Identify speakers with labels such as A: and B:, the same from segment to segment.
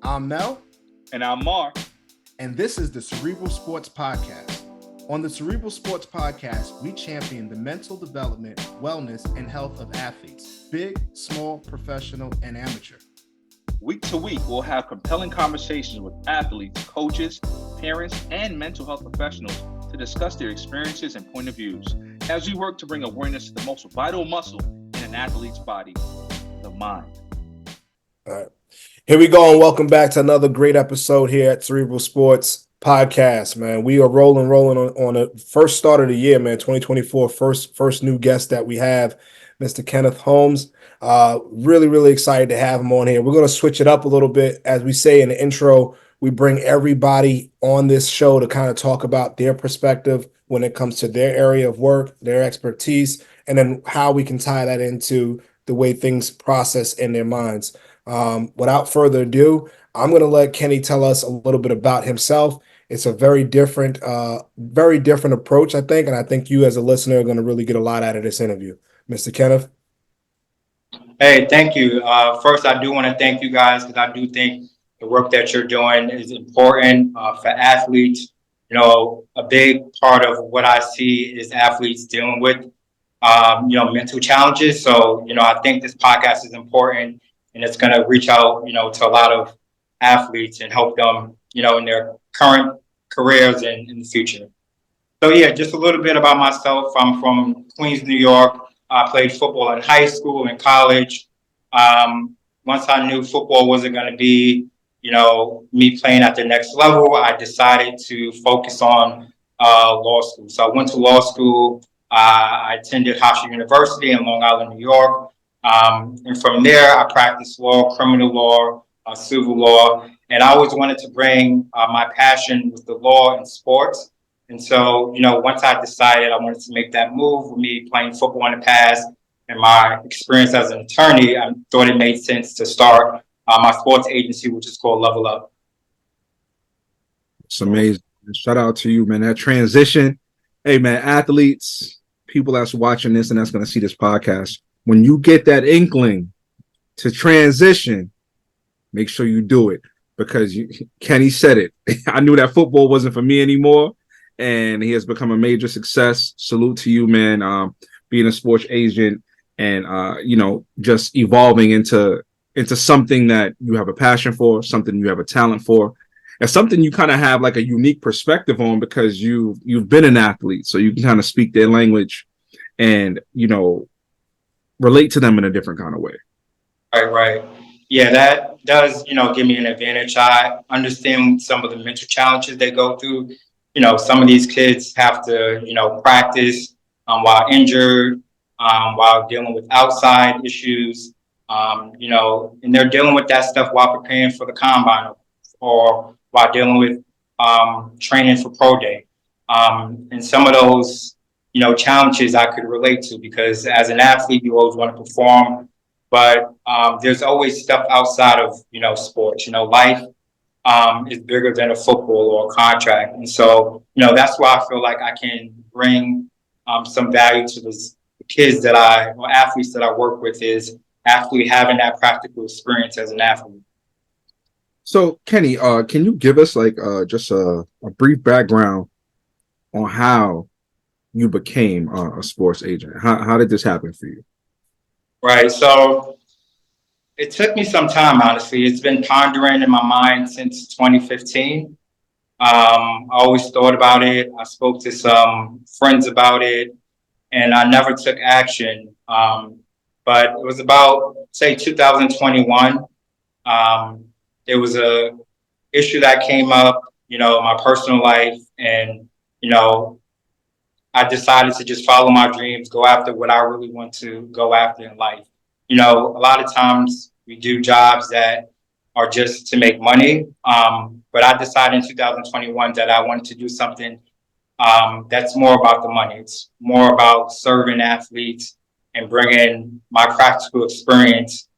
A: I'm Mel.
B: And I'm Mar.
A: And this is the Cerebral Sports Podcast. On the Cerebral Sports Podcast, we champion the mental development, wellness, and health of athletes, big, small, professional, and amateur.
B: Week to week, we'll have compelling conversations with athletes, coaches, parents, and mental health professionals to discuss their experiences and point of views as we work to bring awareness to the most vital muscle in an athlete's body, the mind.
A: All right. Here we go, and welcome back to another great episode here at Cerebral Sports Podcast, man. We are rolling on the first start of the year, man, 2024, first new guest that we have, Mr. Kenneth Holmes. Really excited to have him on here. We're going to switch it up a little bit. As we say in the intro, we bring everybody on this show to kind of talk about their perspective when it comes to their area of work, their expertise, and then how we can tie that into the way things process in their minds. Without further ado, I'm going to let Kenny tell us a little bit about himself. It's a very different approach, I think, and I think you as a listener are going to really get a lot out of this interview. Mr. Kenneth?
C: Hey, thank you. First, I do want to thank you guys because I do think the work that you're doing is important for athletes. You know, a big part of what I see is athletes dealing with, mental challenges. So, I think this podcast is important and it's going to reach out, to a lot of athletes and help them, in their current careers and in the future. So, yeah, just a little bit about myself. I'm from Queens, New York. I played football in high school and college. Once I knew football wasn't going to be, me playing at the next level, I decided to focus on law school. So I went to law school. I attended Hofstra University in Long Island, New York. And from there, I practiced law, criminal law, civil law. And I always wanted to bring my passion with the law and sports. And so, once I decided I wanted to make that move with me playing football in the past and my experience as an attorney, I thought it made sense to start my sports agency, which is called Level Up.
D: It's amazing. Shout out to you, man. That transition. Hey, man, athletes, people that's watching this and that's going to see this podcast, when you get that inkling to transition, make sure you do it because Kenny said it. I knew that football wasn't for me anymore. And he has become a major success. Salute to you, man. Being a sports agent and just evolving into something that you have a passion for, something you have a talent for, and something you kind of have like a unique perspective on because you've been an athlete, so you can kind of speak their language and relate to them in a different kind of way.
C: Right. Yeah, that does give me an advantage. I understand some of the mental challenges they go through. Some of these kids have to, practice while injured, while dealing with outside issues, and they're dealing with that stuff while preparing for the combine or while dealing with training for pro day. And some of those, challenges I could relate to because as an athlete, you always want to perform, but there's always stuff outside of, sports, life. Is bigger than a football or a contract. And so, that's why I feel like I can bring some value to the kids or athletes that I work with is actually having that practical experience as an athlete.
D: So, Kenny, can you give us just a brief background on how you became a sports agent? How did this happen for you?
C: Right. So, it took me some time, honestly. It's been pondering in my mind since 2015. I always thought about it. I spoke to some friends about it, and I never took action. But it was about, say, 2021. There was a issue that came up, in my personal life, and I decided to just follow my dreams, go after what I really want to go after in life. A lot of times we do jobs that are just to make money. But I decided in 2021 that I wanted to do something that's more about the money. It's more about serving athletes and bringing my practical experience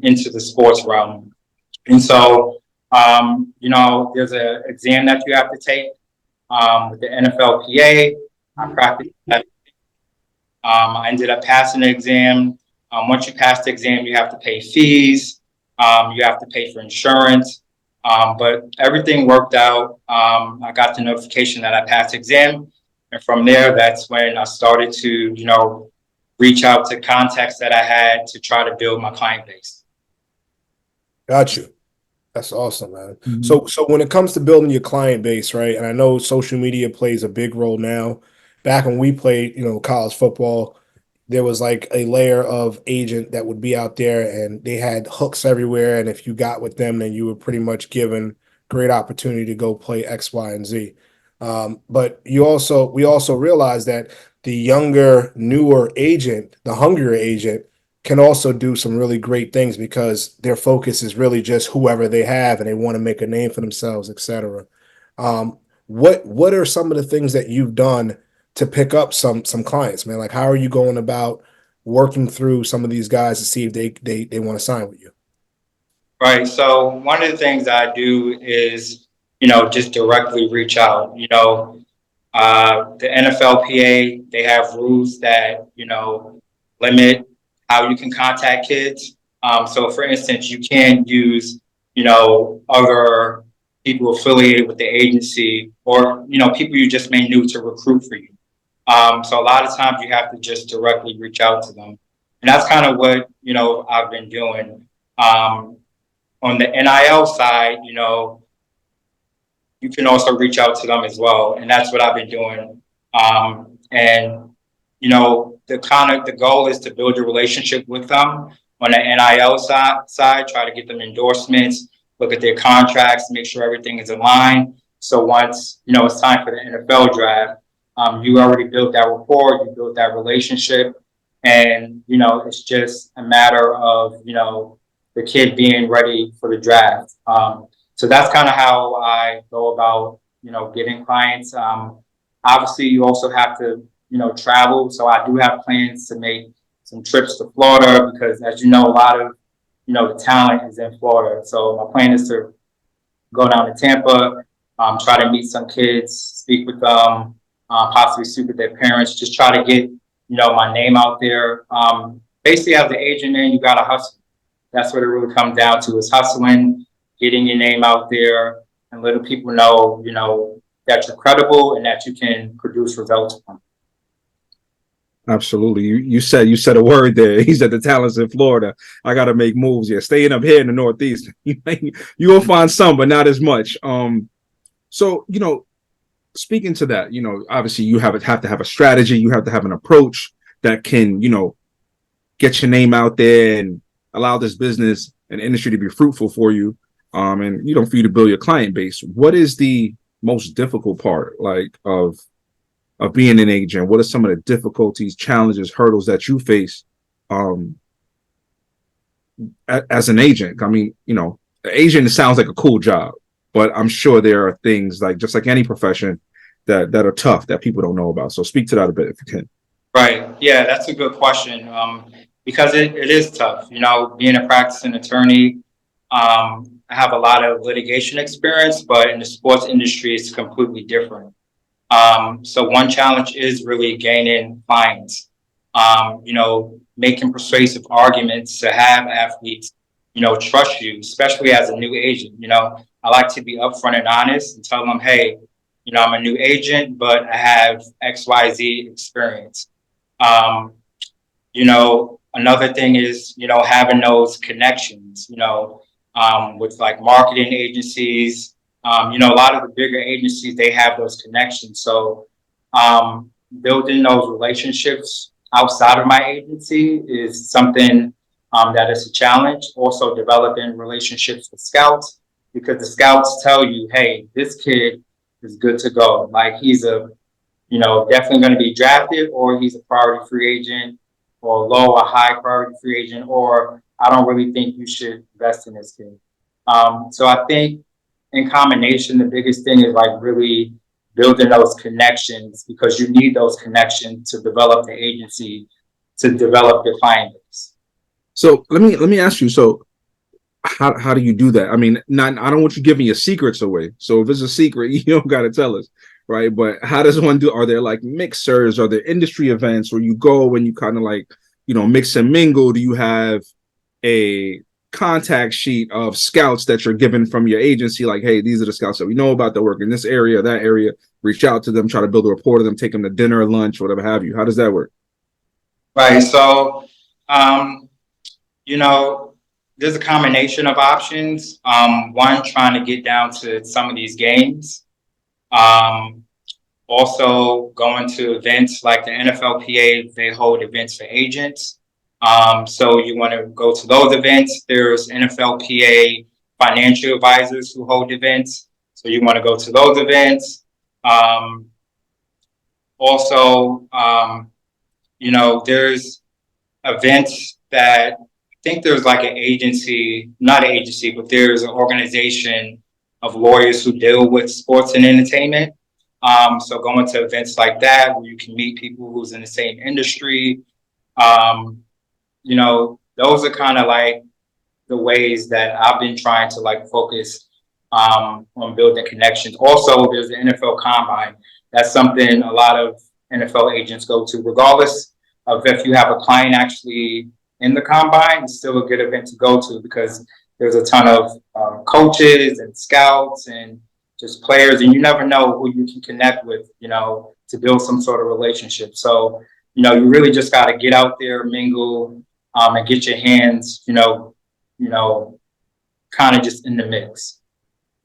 C: into the sports realm. And so, there's an exam that you have to take with the NFLPA. I practiced that. I ended up passing the exam. Once you pass the exam, you have to pay fees. You have to pay for insurance. But everything worked out. I got the notification that I passed the exam. And from there, that's when I started to, reach out to contacts that I had to try to build my client base.
A: Got you. That's awesome, man.
D: Mhm.
A: So when it comes to building your client base, right? And I know social media plays a big role now. Back when we played, college football, there was like a layer of agent that would be out there and they had hooks everywhere. And if you got with them, then you were pretty much given great opportunity to go play X, Y, and Z. But we also realized that the younger, newer agent, the hungrier agent, can also do some really great things because their focus is really just whoever they have and they want to make a name for themselves, etc. What are some of the things that you've done to pick up some clients, man? Like how are you going about working through some of these guys to see if they want to sign with you?
C: Right. So one of the things I do is, just directly reach out. The NFLPA, they have rules that, limit how you can contact kids. So for instance, you can't use, other people affiliated with the agency or, people you just may new to recruit for you. So a lot of times you have to just directly reach out to them. And that's kind of what, I've been doing. On the NIL side, you can also reach out to them as well. And that's what I've been doing. And the goal is to build a relationship with them on the NIL side, try to get them endorsements, look at their contracts, make sure everything is in line. So once, it's time for the NFL draft, you already built that rapport, you built that relationship. And, it's just a matter of, the kid being ready for the draft. So that's kind of how I go about, getting clients. Obviously, you also have to, travel. So I do have plans to make some trips to Florida because, as you know, a lot of, the talent is in Florida. So my plan is to go down to Tampa, try to meet some kids, speak with them, possibly speak with their parents, just try to get, my name out there. Basically, as an agent, man, you got to hustle. That's what it really comes down to is hustling, getting your name out there and letting people know, that you're credible and that you can produce results from.
D: Absolutely. You said a word there. He said the talent's in Florida. I got to make moves. Yeah, staying up here in the Northeast, you will find some, but not as much. So speaking to that, obviously you have to have a strategy. You have to have an approach that can, get your name out there and allow this business and industry to be fruitful for you. And for you to build your client base. What is the most difficult part, like of being an agent? What are some of the difficulties, challenges, hurdles that you face as an agent? I mean, an agent sounds like a cool job, but I'm sure there are things like just like any profession that are tough that people don't know about. So speak to that a bit if you can.
C: Right. Yeah, that's a good question. Because it is tough, being a practicing attorney. I have a lot of litigation experience, but in the sports industry, it's completely different. So one challenge is really gaining clients, making persuasive arguments to have athletes, trust you, especially as a new agent. I like to be upfront and honest and tell them, hey, I'm a new agent, but I have XYZ experience. Another thing is, having those connections, with like marketing agencies. A lot of the bigger agencies, they have those connections. So building those relationships outside of my agency is something that is a challenge. Also developing relationships with scouts, because the scouts tell you, hey, this kid is good to go. Like he's definitely going to be drafted, or he's a priority free agent, or low or high priority free agent, or I don't really think you should invest in this kid. So I think in combination, the biggest thing is like really building those connections, because you need those connections to develop the agency, to develop your client base.
D: So let me ask you. So how do you do that? I mean, I don't want you giving your secrets away. So if it's a secret, you don't got to tell us, right? But how does one do? Are there like mixers? Are there industry events where you go and you kind of like, mix and mingle? Do you have a contact sheet of scouts that you're given from your agency, like, hey, these are the scouts that we know about that work in this area, that area. Reach out to them, try to build a rapport to them, take them to dinner, lunch, whatever have you. How does that work?
C: Right. So, you know, there's a combination of options. One, trying to get down to some of these games. Um, Also going to events like the NFLPA, they hold events for agents. So you want to go to those events. There's NFLPA financial advisors who hold events. So you want to go to those events. Also, there's events that I think there's like an agency, not an agency, but there's an organization of lawyers who deal with sports and entertainment. So going to events like that where you can meet people who's in the same industry, those are kind of like the ways that I've been trying to like focus on building connections. Also, there's the NFL Combine. That's something a lot of NFL agents go to, regardless of if you have a client actually in the Combine. It's still a good event to go to because there's a ton of coaches and scouts and just players, and you never know who you can connect with, to build some sort of relationship. So, you really just got to get out there, mingle, and get your hands, kind of just in the mix.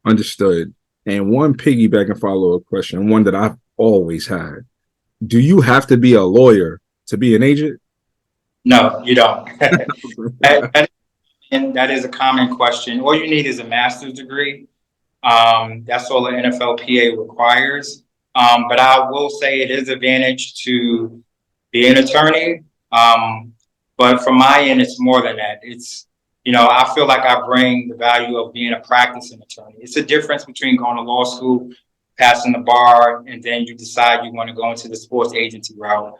D: Understood. And one piggyback and follow-up question, one that I've always had. Do you have to be a lawyer to be an agent?
C: No, you don't. that is a common question. All you need is a master's degree. That's all the NFLPA requires. But I will say it is an advantage to be an attorney. But from my end, it's more than that. It's, I feel like I bring the value of being a practicing attorney. It's a difference between going to law school, passing the bar, and then you decide you want to go into the sports agency route.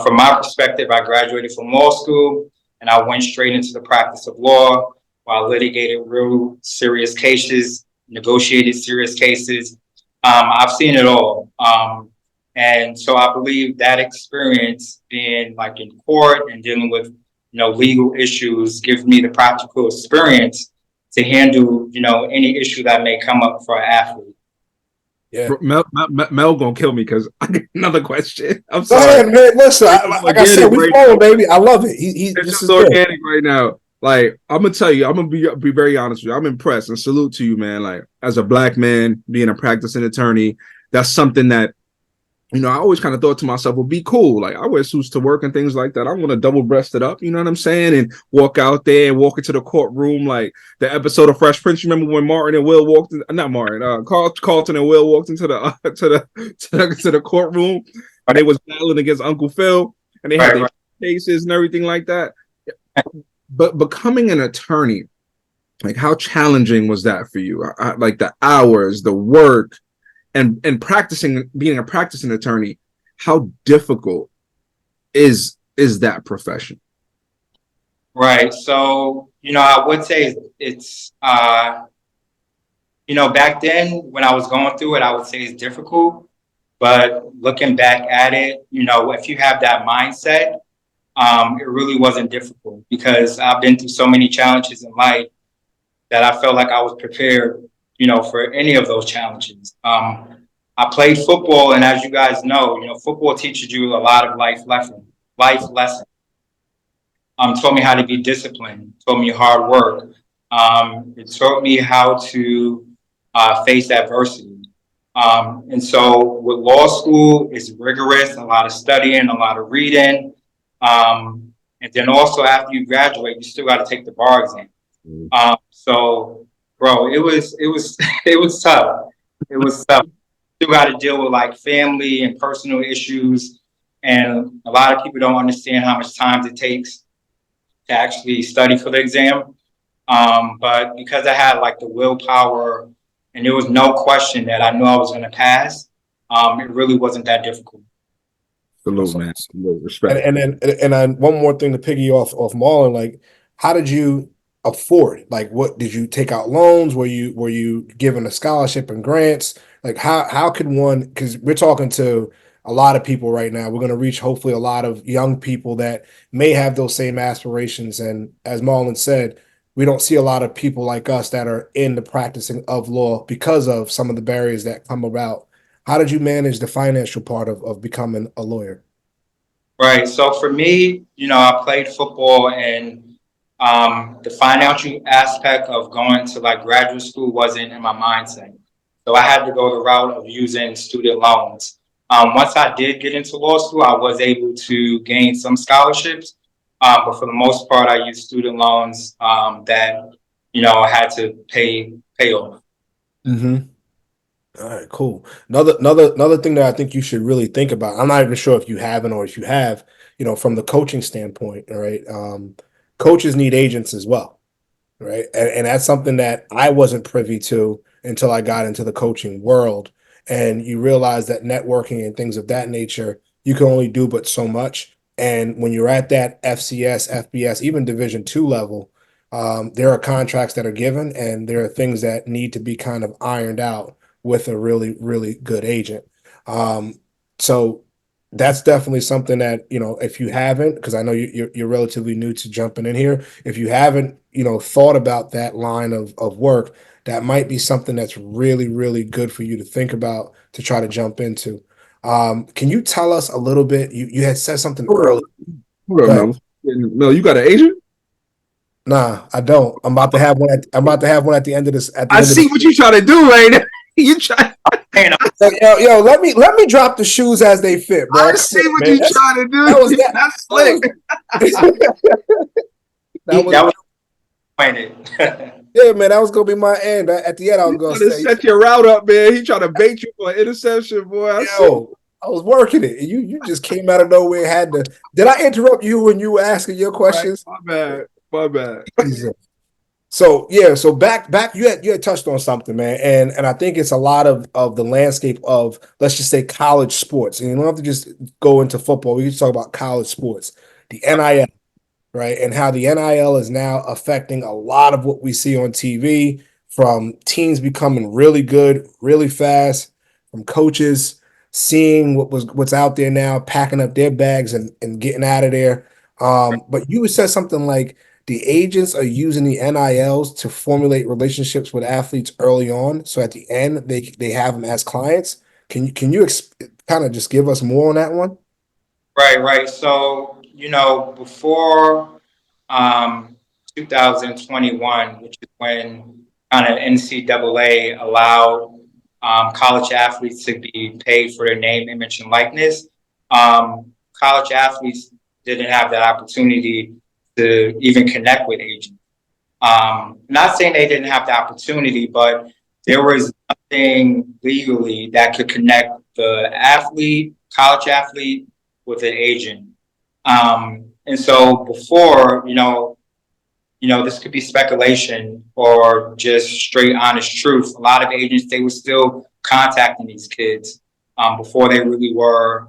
C: From my perspective, I graduated from law school and I went straight into the practice of law while I litigated real serious cases, negotiated serious cases. I've seen it all. And so I believe that experience being like in court and dealing with, legal issues gives me the practical experience to handle, any issue that may come up for an athlete.
D: Yeah. Mel gonna kill me because I got another question. I'm
A: Go
D: sorry.
A: ahead, man. Listen, like I said, we flowing, baby. I love it.
D: This is organic right now. Like, I'm gonna tell you, I'm gonna be very honest with you. I'm impressed and salute to you, man. Like, as a black man, being a practicing attorney, that's something that, I always kind of thought to myself would be cool. Like, I wear suits to work and things like that. I'm gonna double breast it up, you know what I'm saying? And walk out there and walk into the courtroom like the episode of Fresh Prince. You remember when Martin and Will walked in, not Martin, Carlton and Will walked into the to the courtroom and they was battling against Uncle Phil and they had their cases and everything like that. But becoming an attorney, like, how challenging was that for you? Like the hours, the work, and practicing, being a practicing attorney, how difficult is that profession?
C: Right. So, I would say it's, back then when I was going through it, I would say it's difficult. But looking back at it, if you have that mindset, it really wasn't difficult because I've been through so many challenges in life that I felt like I was prepared, for any of those challenges. I played football, and as you guys know, football teaches you a lot of life lessons. Taught me how to be disciplined, taught me hard work. It taught me how to face adversity. And so with law school, it's rigorous, a lot of studying, a lot of reading. And then also after you graduate, you still got to take the bar exam. So, bro, it was it was tough. It was tough. Still got to deal with like family and personal issues, and a lot of people don't understand how much time it takes to actually study for the exam. But because I had like the willpower, and there was no question that I knew I was going to pass, it really wasn't that difficult.
D: Salute, man. Salute. Respect.
A: And one more thing to piggy off Marlon, like, how did you afford it? Like, what did you take out loans? Were you given a scholarship and grants? Like, how could one, because we're talking to a lot of people right now. We're going to reach hopefully a lot of young people that may have those same aspirations. And as Marlon said, we don't see a lot of people like us that are in the practicing of law because of some of the barriers that come about. How did you manage the financial part of becoming a lawyer?
C: Right. So for me, I played football, and the financial aspect of going to like graduate school wasn't in my mindset. So I had to go the route of using student loans. Once I did get into law school, I was able to gain some scholarships, but for the most part, I used student loans that I had to pay off.
A: Mm-hmm. All right, cool. Another thing that I think you should really think about. I'm not even sure if you haven't or if you have, from the coaching standpoint, all right. Coaches need agents as well, right? And that's something that I wasn't privy to until I got into the coaching world. And you realize that networking and things of that nature, you can only do but so much. And when you're at that FCS, FBS, even Division II level, there are contracts that are given, and there are things that need to be kind of ironed out with a really, really good agent. Um, so that's definitely something that, if you haven't, because I know you're relatively new to jumping in here, if you haven't, thought about that line of work, that might be something that's really, really good for you to think about to try to jump into. Can you tell us a little bit? You had said something
D: Hold up,
A: earlier.
D: hold up,
A: Go ahead.
D: Mel. Mel, you got an agent?
A: Nah, I don't. I'm about to have one. I'm about to have one at the end of this. At the
D: I
A: end of this.
D: see what you trying to do right now. You try.
C: And
A: Yo, let me drop the shoes as they fit, bro.
D: I
A: Come
D: see
A: on,
D: what
A: man.
D: you trying to
A: That was
D: do.
A: that.
D: That's
A: That
D: slick.
A: that was
C: that was pointed.
A: yeah, man. That was gonna be my end. At the end, I was
D: He
A: gonna
D: trying to
A: say,
D: set your route up, man. He trying to bait you for an interception, boy. I see.
A: yo, I was working it. And you just came out of nowhere. Had to. Did I interrupt you when you were asking your
D: All right,
A: questions?
D: my bad. My bad.
A: Jesus. So yeah, so back you had touched on something, man, and I think it's a lot of the landscape of, let's just say, college sports, and you don't have to just go into football. We can talk about college sports, the NIL, right? And how the NIL is now affecting a lot of what we see on TV, from teams becoming really good, really fast, from coaches seeing what's out there now, packing up their bags and getting out of there. But you said something like the agents are using the NILs to formulate relationships with athletes early on, so at the end they have them as clients. Can you kind of just give us more on that one?
C: Right, right. So, before um, 2021, which is when kind of NCAA allowed college athletes to be paid for their name, image, and likeness, college athletes didn't have that opportunity to even connect with agents. Not saying they didn't have the opportunity, but there was nothing legally that could connect the athlete, college athlete, with an agent. And so before, this could be speculation or just straight honest truth. A lot of agents, they were still contacting these kids before they really were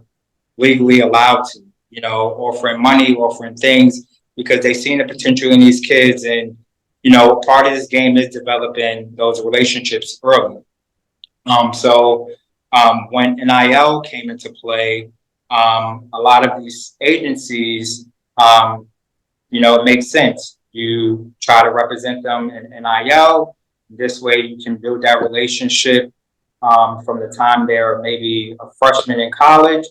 C: legally allowed to, offering money, offering things because they seen the potential in these kids. And, part of this game is developing those relationships early. When NIL came into play, a lot of these agencies, it makes sense. You try to represent them in NIL. This way, you can build that relationship from the time they're maybe a freshman in college.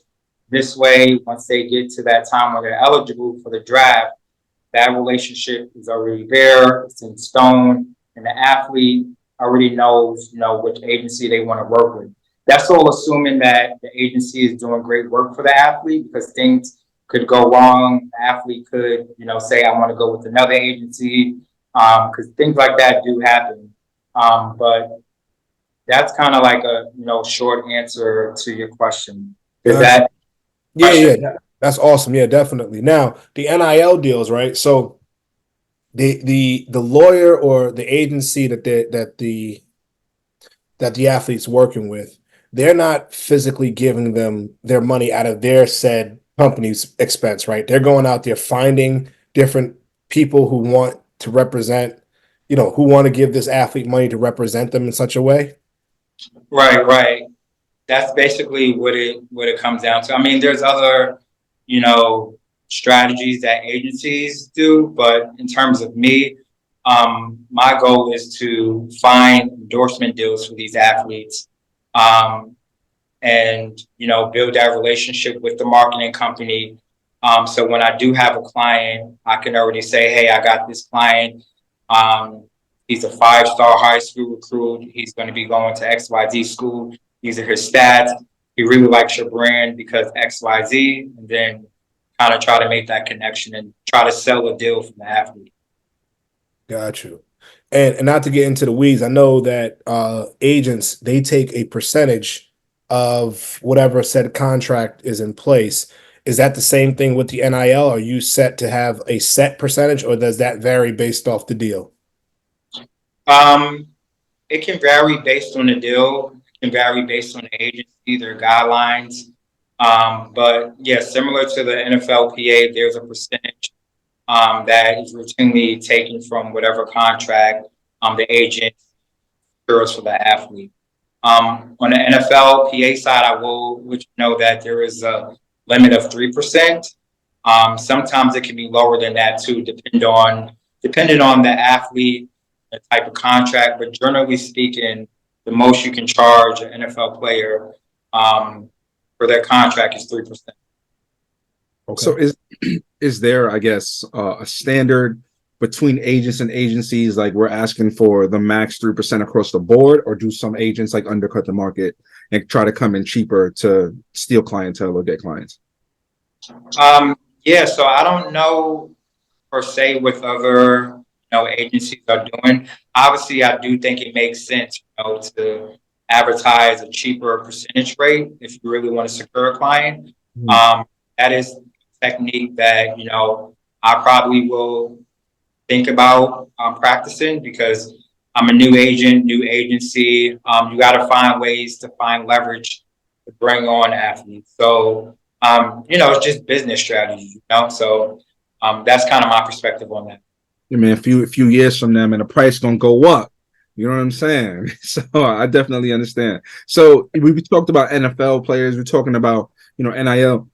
C: This way, once they get to that time where they're eligible for the draft, that relationship is already there. It's in stone, and the athlete already knows, which agency they want to work with. That's all assuming that the agency is doing great work for the athlete, because things could go wrong. The athlete could, say, I want to go with another agency, because things like that do happen. But that's kind of like a, short answer to your question. Is
A: Gotcha.
C: that
A: Yeah,
C: question?
A: yeah, that's awesome. Yeah, definitely. Now, the NIL deals, right? So the lawyer or the agency that the athlete's working with, they're not physically giving them their money out of their said company's expense, right? They're going out there finding different people who want to represent, who want to give this athlete money to represent them in such a way.
C: Right, right. That's basically what it comes down to. I mean, there's other, you know, strategies that agencies do, but in terms of me, My goal is to find endorsement deals for these athletes, and build that relationship with the marketing company. So when I do have a client, I can already say, hey, I got this client. Um, he's a 5-star high school recruit. He's going to be going to XYZ school. These are his stats. He really likes your brand because XYZ, and then kind of try to make that connection and try to sell a deal from the athlete.
A: Got you. And not to get into the weeds, I know that agents, they take a percentage of whatever said contract is in place. Is that the same thing with the NIL? Are you set to have a set percentage, or does that vary based off the deal?
C: Um, it can vary based on the deal. It can vary based on the agency, their guidelines. But yeah, similar to the NFLPA, there's a percentage that is routinely taken from whatever contract the agent secures for the athlete. On the NFLPA side, I will let you know that there is a limit of 3%. Sometimes it can be lower than that too, depending on the athlete, the type of contract. But generally speaking, the most you can charge an NFL player for their contract is 3%.
A: Okay.
D: So is there, I guess, a standard between agents and agencies? Like we're asking for the max 3% across the board, or do some agents like undercut the market and try to come in cheaper to steal clientele or get clients?
C: Yeah, so I don't know per se what other agencies are doing. Obviously, I do think it makes sense, to advertise a cheaper percentage rate if you really want to secure a client. That is a technique that I probably will think about practicing because I'm a new agent, new agency. You got to find ways to find leverage to bring on athletes. So it's just business strategy. So that's kind of my perspective on that.
D: I mean, a few years from them, and the price gonna go up. You know what I'm saying? So I definitely understand. So we talked about NFL players. We're talking about NIL.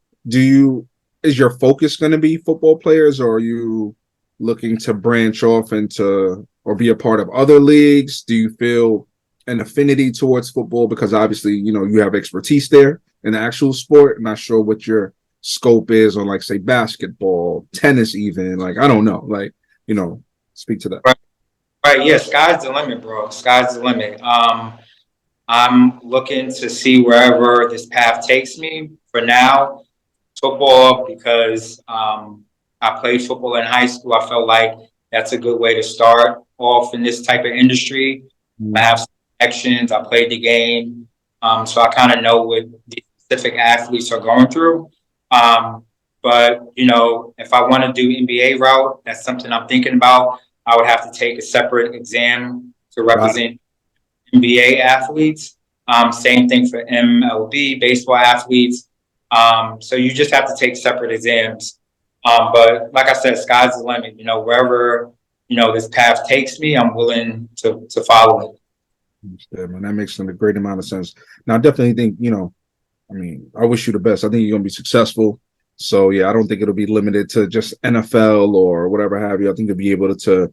D: Is your focus going to be football players, or are you looking to branch off into or be a part of other leagues? Do you feel an affinity towards football because obviously you have expertise there in the actual sport? I'm not sure what your scope is on, like, say, basketball, tennis, even. Like, I don't know. Like, speak to that.
C: Right. Yeah. Sky's the limit, bro. Sky's the limit. I'm looking to see wherever this path takes me. For now, football, because I played football in high school. I felt like that's a good way to start off in this type of industry. I have some connections. I played the game. So I kind of know what the specific athletes are going through. But if I want to do NBA route, that's something I'm thinking about. I would have to take a separate exam to represent NBA athletes. Same thing for MLB, baseball athletes. So you just have to take separate exams. But like I said, sky's the limit. Wherever this path takes me, I'm willing to follow it.
D: Yeah, man, that makes a great amount of sense. Now, I definitely think, I wish you the best. I think you're going to be successful. So, yeah, I don't think it'll be limited to just NFL or whatever have you. I think you'll be able to,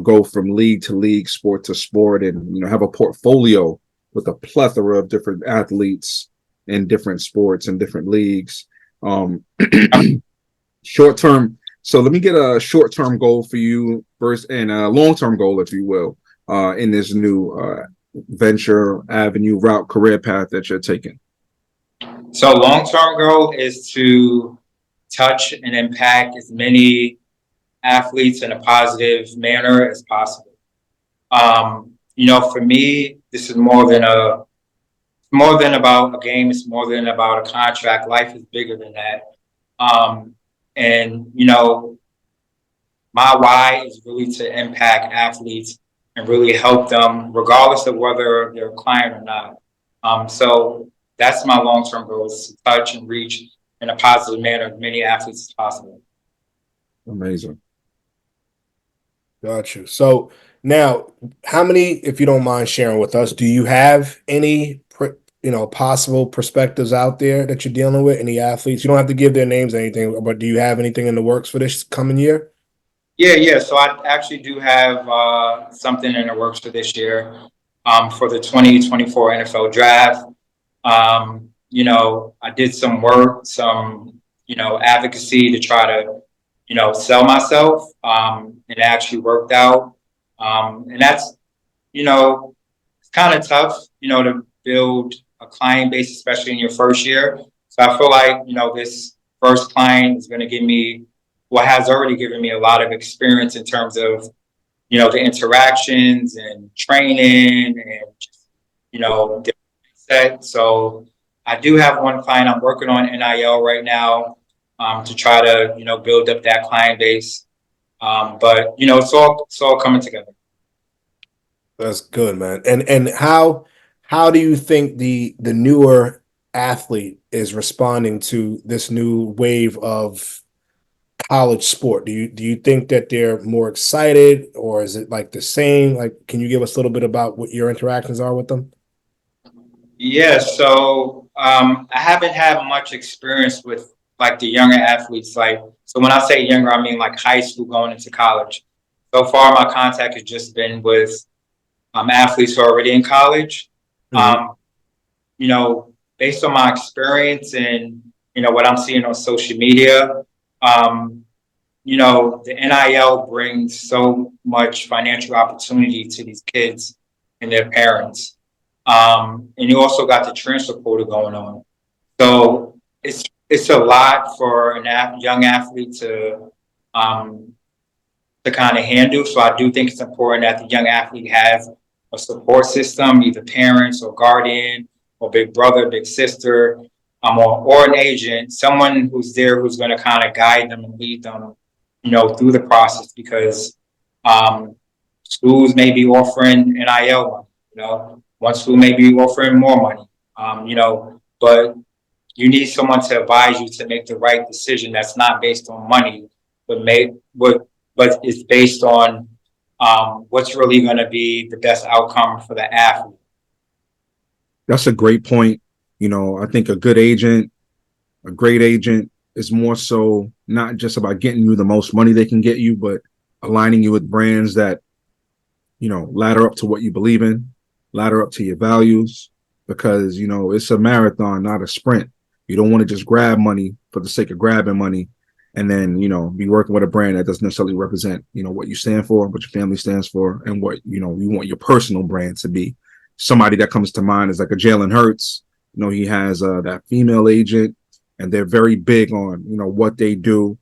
D: go from league to league, sport to sport, and, have a portfolio with a plethora of different athletes in different sports and different leagues. Short term. So let me get a short-term goal for you first and a long-term goal, if you will, in this new venture, avenue, route, career path that you're taking.
C: So long-term goal is to touch and impact as many athletes in a positive manner as possible. For me, this is more than about a game. It's more than about a contract. Life is bigger than that. And my why is really to impact athletes and really help them, regardless of whether they're a client or not. So that's my long-term goal, is to touch and reach in a positive manner as many athletes as possible.
D: Amazing.
A: Got you. So now, how many, if you don't mind sharing with us, do you have any, possible perspectives out there that you're dealing with? Any athletes? You don't have to give their names or anything, but do you have anything in the works for this coming year?
C: Yeah. So I actually do have something in the works for this year, for the 2024 NFL draft. I did some work, some advocacy to try to sell myself. It actually worked out, and that's it's kind of tough, to build a client base, especially in your first year. So I feel like, this first client is going to give me, what has already given me a lot of experience in terms of, the interactions and training and, different set. So I do have one client I'm working on NIL right now, to try to, build up that client base. But, it's all coming together.
A: That's good, man. And how do you think the newer athlete is responding to this new wave of college sport? Do you think that they're more excited, or is it like the same? Like, can you give us a little bit about what your interactions are with them?
C: Yeah, so I haven't had much experience with like the younger athletes. Like, so when I say younger, I mean like high school going into college. So far, my contact has just been with athletes who are already in college.
A: Mhm.
C: Um, Based on my experience and what I'm seeing on social media, um, the NIL brings so much financial opportunity to these kids and their parents. And you also got the transfer quota going on. So it's a lot for young athlete um, to kind of handle. So I do think it's important that the young athlete has a support system, either parents or guardian or big brother, big sister, or an agent, someone who's there who's going to kind of guide them and lead them, through the process because um, schools may be offering NIL money, one school may be offering more money, but you need someone to advise you to make the right decision that's not based on money, but but it's based on what's really going to be the best outcome for the athlete.
D: That's a great point. I think a good agent, a great agent, is more so not just about getting you the most money they can get you, but aligning you with brands that, ladder up to what you believe in, ladder up to your values, because, it's a marathon, not a sprint. You don't want to just grab money for the sake of grabbing money and then, be working with a brand that doesn't necessarily represent, what you stand for, what your family stands for, and what, you want your personal brand to be. Somebody that comes to mind is like a Jalen Hurts. He has that female agent, and they're very big on, what they do,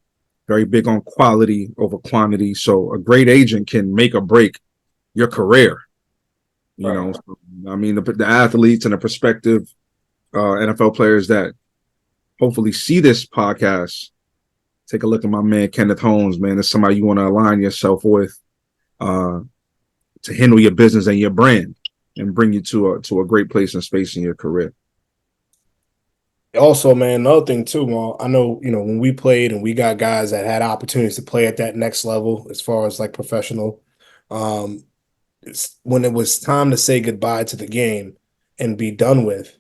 D: very big on quality over quantity. So a great agent can make or break your career.
C: Right.
D: So, I mean, the athletes and the prospective NFL players that hopefully see this podcast, take a look at my man Kenneth Holmes. Man, it's somebody you want to align yourself with uh, to handle your business and your brand and bring you to a great place and space in your career.
A: Also, man, another thing too, Mal, I know, when we played and we got guys that had opportunities to play at that next level as far as like professional, um, when it was time to say goodbye to the game and be done with,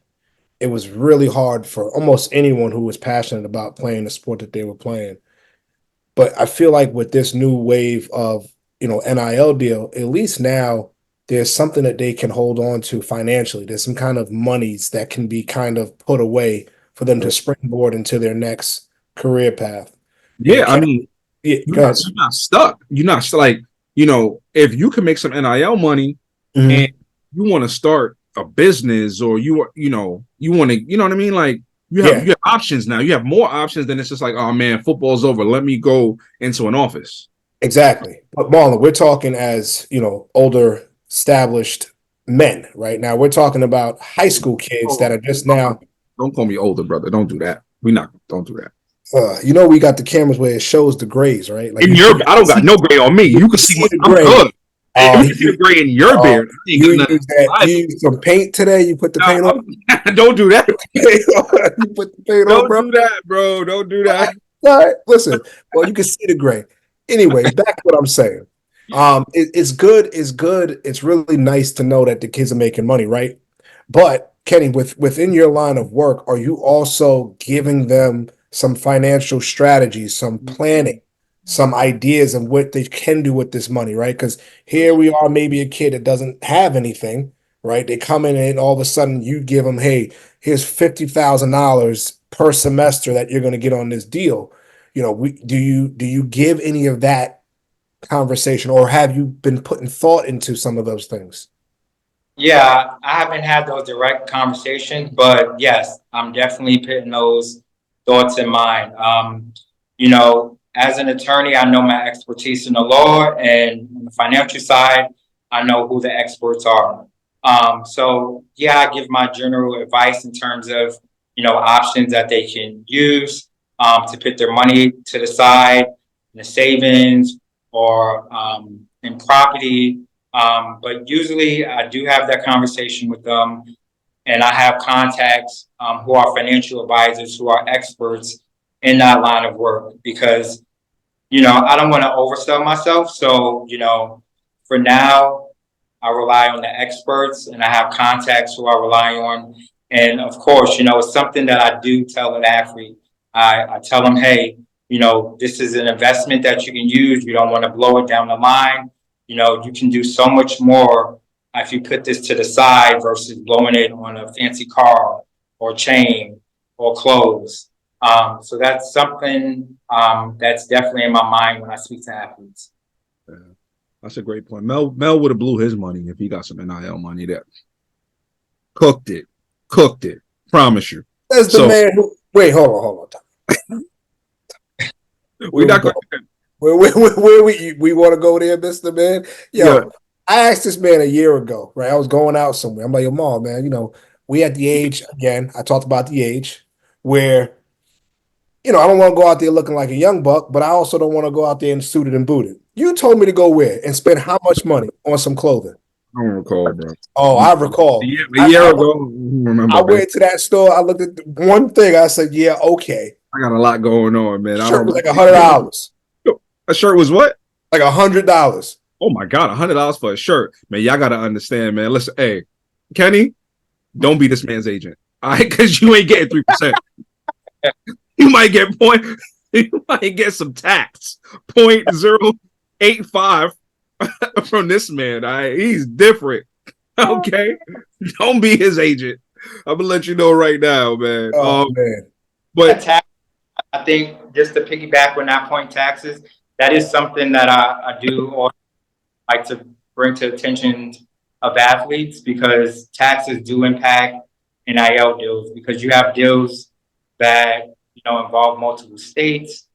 A: it was really hard for almost anyone who was passionate about playing the sport that they were playing. But I feel like with this new wave of, NIL deal, at least now there's something that they can hold on to financially. There's some kind of monies that can be kind of put away for them to springboard into their next career path.
D: Yeah, I
A: Ken,
D: mean,
A: yeah,
D: you're not,
A: guys.
D: you're not stuck. You're not like, if you can make some NIL money and
A: Mhm.
D: you want to start a business or you want to, you know what I mean? Like
A: Yeah,
D: you have options now. You have more options than it's just like, oh man, football's over. Let me go into an office.
A: exactly. But Marlon, we're talking as, older, established men right now. We're talking about high school kids that
D: Oh,
A: are just now.
D: don't call me older, brother. Don't do that. Don't do that.
A: We got the cameras where it shows the grays, right? Like
D: In your, I don't got no gray on me.
A: you
D: You
A: can
D: can see
A: see the
D: I'm
A: gray.
D: good. If you see the
A: He,
D: gray in your beard, I ain't got
A: you
D: nothing
A: use that.
D: to
A: You use some paint today. You put the paint on.
D: don't do that.
A: You put the paint on,
D: Don't
A: bro.
D: do that, bro. Don't do that.
A: All right, listen. Well, you can see the gray. Anyways, back to what I'm saying. It's good. It's good. It's really nice to know that the kids are making money, right? But Kenny, within your line of work, are you also giving them some financial strategies, some planning some ideas of what they can do with this money, right? Because here we are, maybe a kid that doesn't have anything, right? They come in and all of a sudden you give them, hey, here's $50,000 per semester that you're going to get on this deal. Do you give any of that conversation, or have you been putting thought into some of those things?
C: Yeah, I haven't had those direct conversations, but yes, I'm definitely putting those thoughts in mind. As an attorney, I know my expertise in the law, and on the financial side, I know who the experts are. So yeah, I give my general advice in terms of, options that they can use, to put their money to the side in the savings or, in property. But usually I do have that conversation with them, and I have contacts, who are financial advisors, who are experts in that line of work, because, I don't want to oversell myself. So, for now, I rely on the experts, and I have contacts who I rely on. And of course, it's something that I do tell an athlete. I tell them, hey, this is an investment that you can use. You don't want to blow it down the line. You can do so much more if you put this to the side versus blowing it on a fancy car or chain or clothes. So that's something, that's definitely in my mind when I speak to athletes.
D: Yeah, that's a great point. Mel would have blew his money if he got some NIL money. That cooked it. Promise you.
A: That's the
D: So
A: man who. Wait, hold on.
D: we're not going.
A: Where we want to go there, Mister Man?
D: Yeah,
A: Yo, I asked this man a year ago, right? I was going out somewhere. I'm like, yo, Mom, man, we at the age again. I talked about the age where I don't want to go out there looking like a young buck, but I also don't want to go out there and suited and booted. You told me to go where and spend how much money on some clothing?
D: I don't recall, bro.
A: Oh, I recall.
D: A year ago, I don't remember,
A: I
D: man.
A: went to that store. I looked at one thing. I said, yeah, okay.
D: I got a lot going on, man. I
A: Shirt
D: don't.
A: was like $100.
D: A shirt was what?
A: Like $100.
D: Oh my god, $100 for a shirt, man. Y'all gotta understand, man. Listen, hey, Kenny, don't be this man's agent, all right? Because you ain't getting 3%. You might get you might get some tax 0.085 from this man. All right, he's different. Okay, don't be his agent. I'm gonna let you know right now, man.
A: Oh, man.
D: But
C: I think just to piggyback on that point, taxes, that is something that I do also like to bring to attention of athletes, because taxes do impact NIL deals, because you have deals that involve multiple states.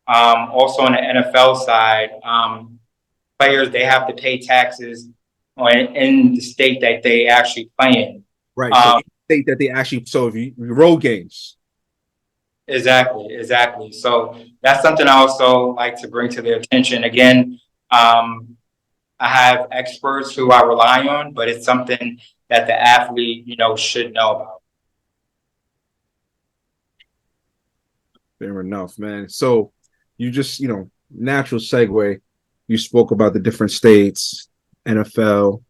C: Also on the NFL side, players, they have to pay taxes in the state that they actually play in.
D: right, so state that they actually, so if you road games.
C: Exactly. So that's something I also like to bring to their attention. Again, I have experts who I rely on, but it's something that the athlete, should know about.
D: Fair enough, man. So you just, natural segue. You spoke about the different states, NFL.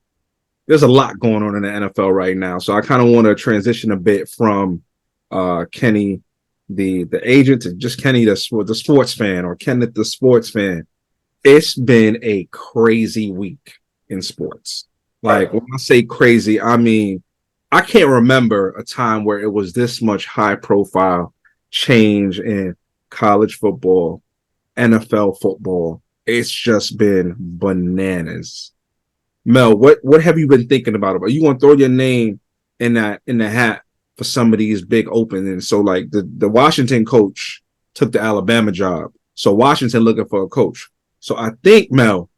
D: There's a lot going on in the NFL right now. So I kind of want to transition a bit from Kenny, the agent, to just Kenny, the sports fan, or Kenneth, the sports fan. It's been a crazy week in sports. Like, when I say crazy, I mean, I can't remember a time where it was this much high profile change in college football, NFL football. It's just been bananas. Mel, what have you been thinking about? Are you want to throw your name in the hat for some of these big openings? So like the Washington coach took the Alabama job. So Washington looking for a coach. So I think, Mel,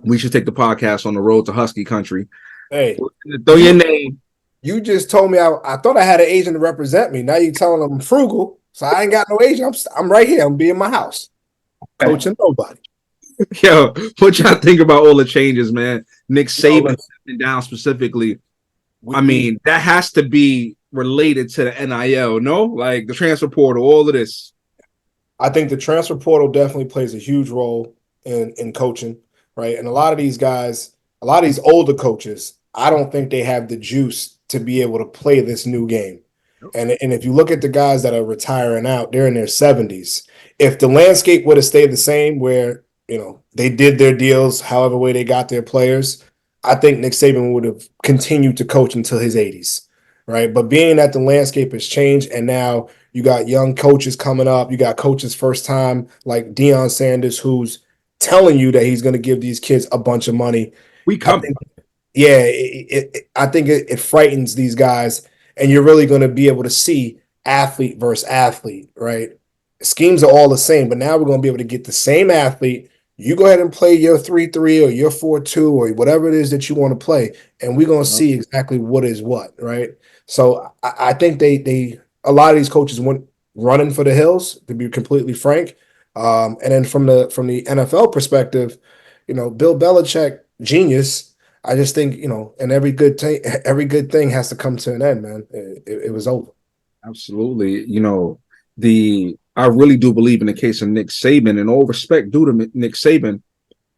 D: we should take the podcast on the road to Husky country.
A: Hey,
D: throw your name.
A: You just told me I thought I had an agent to represent me. Now you're telling them I'm frugal, so I ain't got no agent. I'm right here. I'm be in my house, coaching nobody.
D: Yo, what y'all think about all the changes, man? Nick Saban stepping down specifically. I mean, that has to be related to the NIL, no? Like the transfer portal, all of this.
A: I think the transfer portal definitely plays a huge role in coaching, right? And a lot of these guys, a lot of these older coaches, I don't think they have the juice to be able to play this new game. And if you look at the guys that are retiring out, they're in their 70s. if the landscape would have stayed the same, where they did their deals, however way they got their players, I think Nick Saban would have continued to coach until his 80s, right? But being that the landscape has changed, and now you got young coaches coming up, you got coaches first time like Deion Sanders, who's telling you that he's going to give these kids a bunch of money.
D: We
A: I
D: coming.
A: think, yeah, I think it frightens these guys, and you're really going to be able to see athlete versus athlete, right? Schemes are all the same, but now we're going to be able to get the same athlete. You go ahead and play your 3-3 or your 4-2 or whatever it is that you want to play, and we're going to see exactly what is what, right? So I think they a lot of these coaches went running for the hills, to be completely frank. And then from the NFL perspective, Bill Belichick, genius. I just think, and every good thing has to come to an end, man. It was over.
D: Absolutely. I really do believe in the case of Nick Saban, and all respect due to Nick Saban.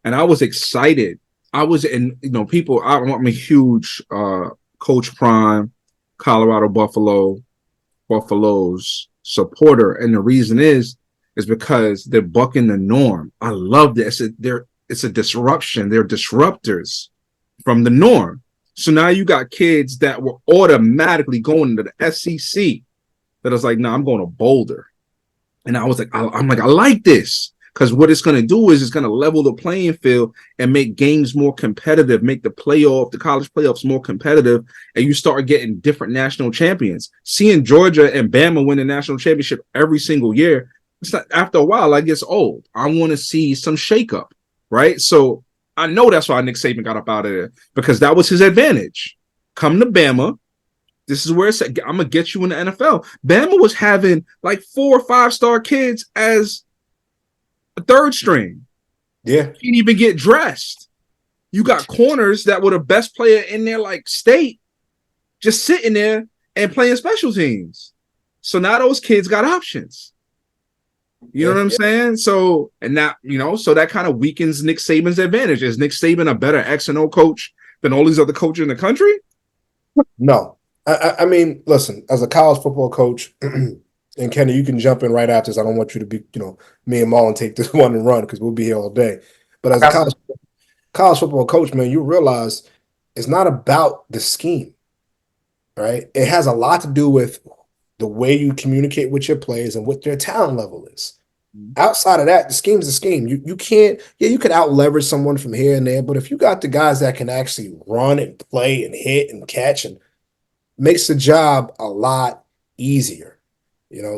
D: And I was excited. I was in, people, I'm a huge Coach Prime, Colorado Buffaloes supporter. And the reason is because they're bucking the norm. I love this. It's a disruption. They're disruptors from the norm. So now you got kids that were automatically going to the SEC that was like, no, I'm going to Boulder. And I was like, I like this, because what it's going to do is it's going to level the playing field and make games more competitive, make the college playoffs more competitive, and you start getting different national champions. Seeing Georgia and Bama win the national championship every single year, it's not, after a while, I get old. I want to see some shakeup, right? So I know that's why Nick Saban got up out of there, because that was his advantage. Come to Bama. This is where it's at. I'm going to get you in the NFL. Bama was having like 4 or 5-star kids as a third string.
A: Yeah.
D: Can't even get dressed. You got corners that were the best player in their like state just sitting there and playing special teams. So now those kids got options. You know what I'm saying? So, and that, so that kind of weakens Nick Saban's advantage. Is Nick Saban a better X and O coach than all these other coaches in the country?
A: No. I mean, listen, as a college football coach, and Kenny, you can jump in right after this. I don't want you to be, me and Mullen take this one and run, because we'll be here all day. But as a college football coach, man, you realize it's not about the scheme, right? It has a lot to do with the way you communicate with your players and what their talent level is. Outside of that, the scheme's the scheme. You can't, you could out leverage someone from here and there, but if you got the guys that can actually run and play and hit and catch, and makes the job a lot easier,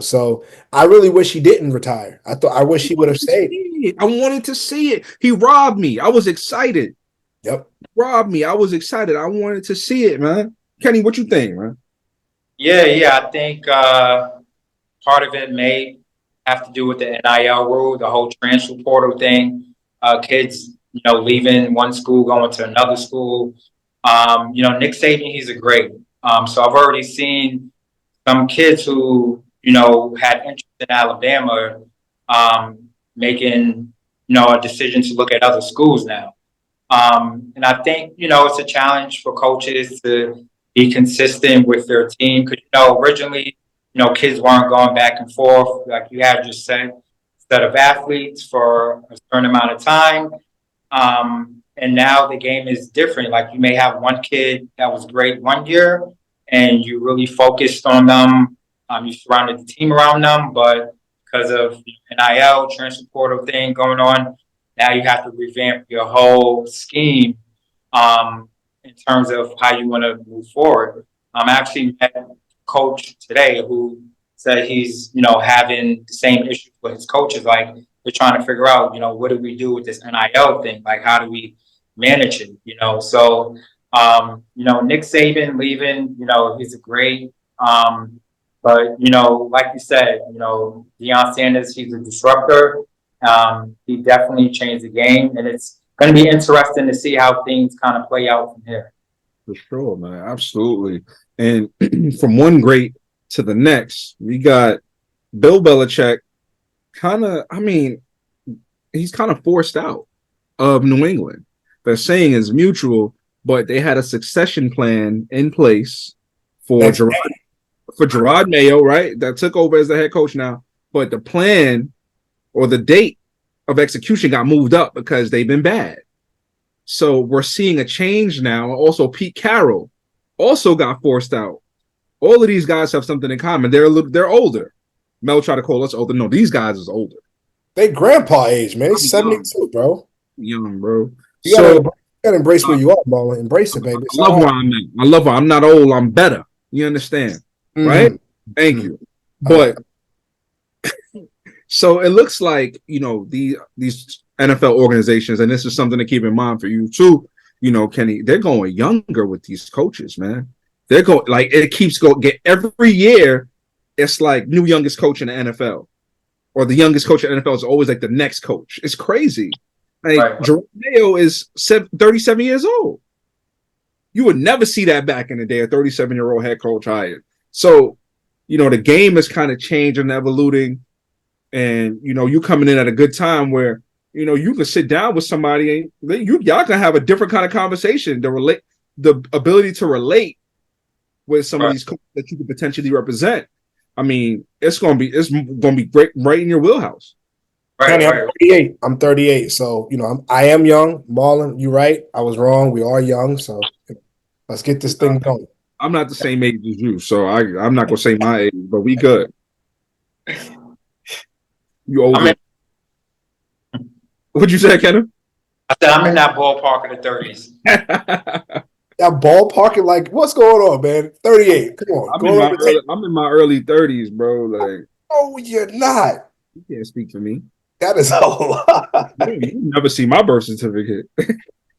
A: So I really wish he didn't retire. I wish he would have stayed.
D: I wanted to see it. He robbed me. I was excited.
A: Yep.
D: Robbed me. I was excited. I wanted to see it, man. Kenny, what you think, man?
C: Yeah. I think part of it may have to do with the NIL rule, the whole transfer portal thing. Kids, leaving one school, going to another school. Nick Saban, he's a great. So I've already seen some kids who, had interest in Alabama, making, a decision to look at other schools now. And I think, it's a challenge for coaches to be consistent with their team. Because, originally, kids weren't going back and forth, like you had just said, instead of athletes for a certain amount of time. And now the game is different. Like, you may have one kid that was great one year and you really focused on them. You surrounded the team around them, but because of NIL, transfer portal thing going on, now you have to revamp your whole scheme in terms of how you want to move forward. I actually met a coach today who said he's, having the same issues with his coaches. Like, they're trying to figure out, what do we do with this NIL thing? Like, how do we manage it? So, Nick Saban leaving, he's a great, but, like you said, Deion Sanders, he's a disruptor. He definitely changed the game, and it's going to be interesting to see how things kind of play out from here.
D: For sure, man. Absolutely. And from one great to the next, we got Bill Belichick he's kind of forced out of New England. They're saying is mutual, but they had a succession plan in place for Gerard Mayo, right? That took over as the head coach now. But the plan or the date of execution got moved up because they've been bad. So we're seeing a change now. Also, Pete Carroll also got forced out. All of these guys have something in common. They're older. Mel tried to call us older. No, these guys is older.
A: They grandpa age, man. He's
D: I'm young.
A: 72, bro.
D: Young, bro.
A: You gotta embrace where you are, Marlon. Embrace it, baby.
D: I love where I'm at. I love where I'm not old. I'm better. You understand, right? Thank you. But so it looks like these NFL organizations, and this is something to keep in mind for you too. Kenny, they're going younger with these coaches, man. They're going like it keeps going. Get every year, it's like new youngest coach in the NFL, or the youngest coach in the NFL is always like the next coach. It's crazy. Like Jerome Mayo is 37 years old. You would never see that back in the day, a 37-year-old head coach hired. So, the game is kind of changing and evolving. And, you coming in at a good time where, you can sit down with somebody and y'all can have a different kind of conversation. The ability to relate with some of these coaches that you could potentially represent. I mean, it's gonna be great, right in your wheelhouse.
A: Right. I'm 38. So, I am young. Marlon, you're right. I was wrong. We are young. So let's get this thing going.
D: I'm not the same age as you, so I'm not gonna say my age, but we good. You older. What'd you say, Kenneth?
C: I said I'm in that ballpark of the 30s.
A: That ballpark, like, what's going on, man? 38. Come on.
D: I'm in my early 30s, bro. Like,
A: oh, you're not.
D: You can't speak for me.
A: That is a lot.
D: You never see my birth certificate.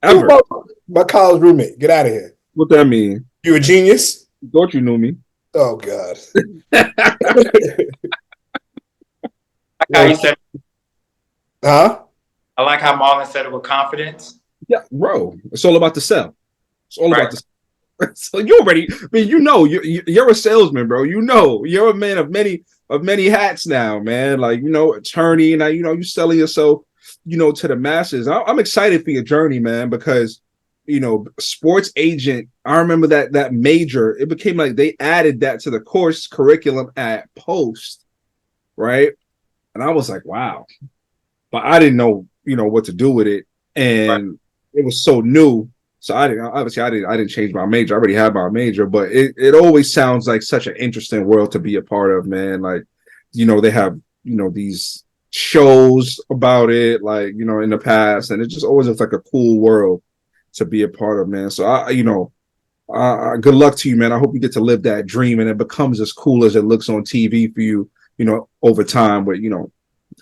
D: Ever.
A: My college roommate. Get out of here.
D: What that mean?
A: You a genius?
D: Thought you knew me.
A: Oh, God.
C: How you said,
A: huh?
C: I like how Marlon said it with confidence.
D: Yeah, bro. It's all about the sell. It's all about the sell. So you already, you're a salesman, bro. You're a man of many hats now, man. Like, attorney, and you selling yourself, to the masses. I'm excited for your journey, man, because sports agent. I remember that major. It became like they added that to the course curriculum at Post, right? And I was like, wow, but I didn't know, what to do with it, and it was so new. So I didn't change my major. I already had my major, but it always sounds like such an interesting world to be a part of, man. Like, they have, these shows about it, like, in the past, and it just always looks like a cool world to be a part of, man. So good luck to you, man. I hope you get to live that dream and it becomes as cool as it looks on TV for you, over time with,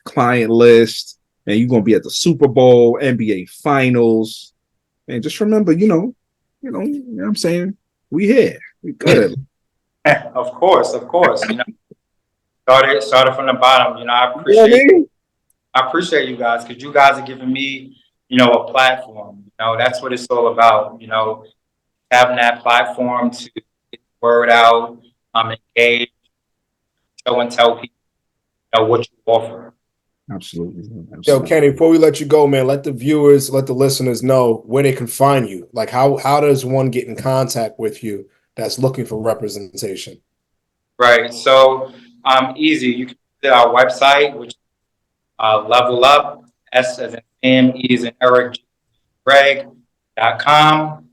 D: client list, and you're going to be at the Super Bowl, NBA finals. And just remember, you know what I'm saying? We here. We good.
C: Of course. Started from the bottom. I appreciate you guys because you guys are giving me, a platform. That's what it's all about. Having that platform to get the word out, engage, show and tell people, what you offer.
D: Absolutely.
A: Yo, Kenny, before we let you go, man, let the listeners know where they can find you. Like, how does one get in contact with you that's looking for representation?
C: Right. So, easy. You can visit our website, which is Level Up, S as in Sam, E as in Eric, Greg.com.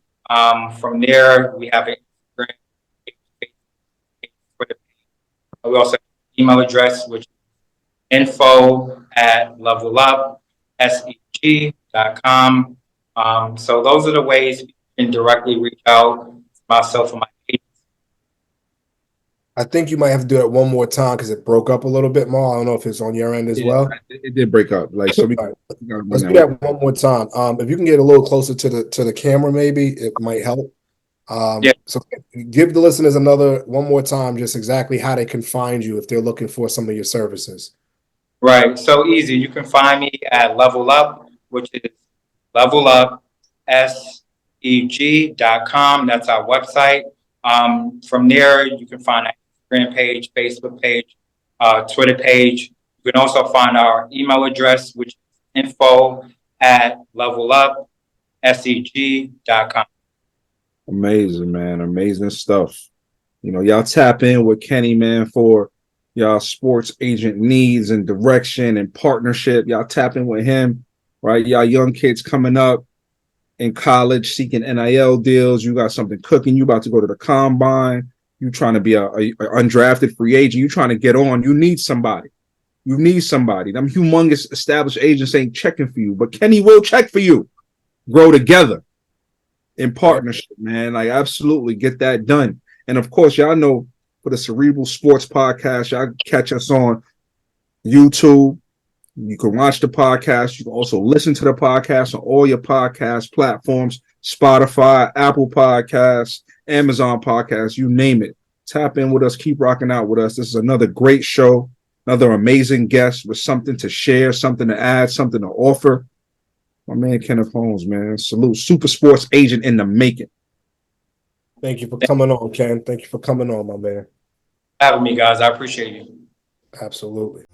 C: From there, we have an Instagram page. We also have an email address, which is info@levelupseg.com. So those are the ways you can directly reach out to myself and my agents.
A: I think you might have to do that one more time because it broke up a little bit more. I don't know if it's on your end as well.
D: It did break up. Like, so
A: let's do that one more time. If you can get a little closer to the camera, maybe it might help. So give the listeners one more time, just exactly how they can find you if they're looking for some of your services.
C: Right. So easy. You can find me at Level Up, which is levelupseg.com. That's our website. From there, you can find our Instagram page, Facebook page, Twitter page. You can also find our email address, which is info@levelupseg.com.
D: Amazing, man. Amazing stuff. Y'all tap in with Kenny, man, for y'all sports agent needs and direction and partnership. Y'all tap in with him, right? Y'all young kids coming up in college seeking NIL deals. You got something cooking. You about to go to the combine. You trying to be a undrafted free agent. You trying to get on. You need somebody. You need somebody. Them humongous established agents ain't checking for you, but Kenny will check for you. Grow together in partnership, man. Like, absolutely get that done. And of course, y'all know for the Cerebral Sports Podcast, y'all catch us on YouTube. You can watch the podcast. You can also listen to the podcast on all your podcast platforms, Spotify, Apple Podcasts, Amazon Podcasts, you name it. Tap in with us. Keep rocking out with us. This is another great show, another amazing guest with something to share, something to add, something to offer. My man, Kenneth Holmes, man. Salute. Super sports agent in the making.
A: Thank you for coming on, Ken. Thank you for coming on, my man.
C: Having me, guys. I appreciate you.
A: Absolutely.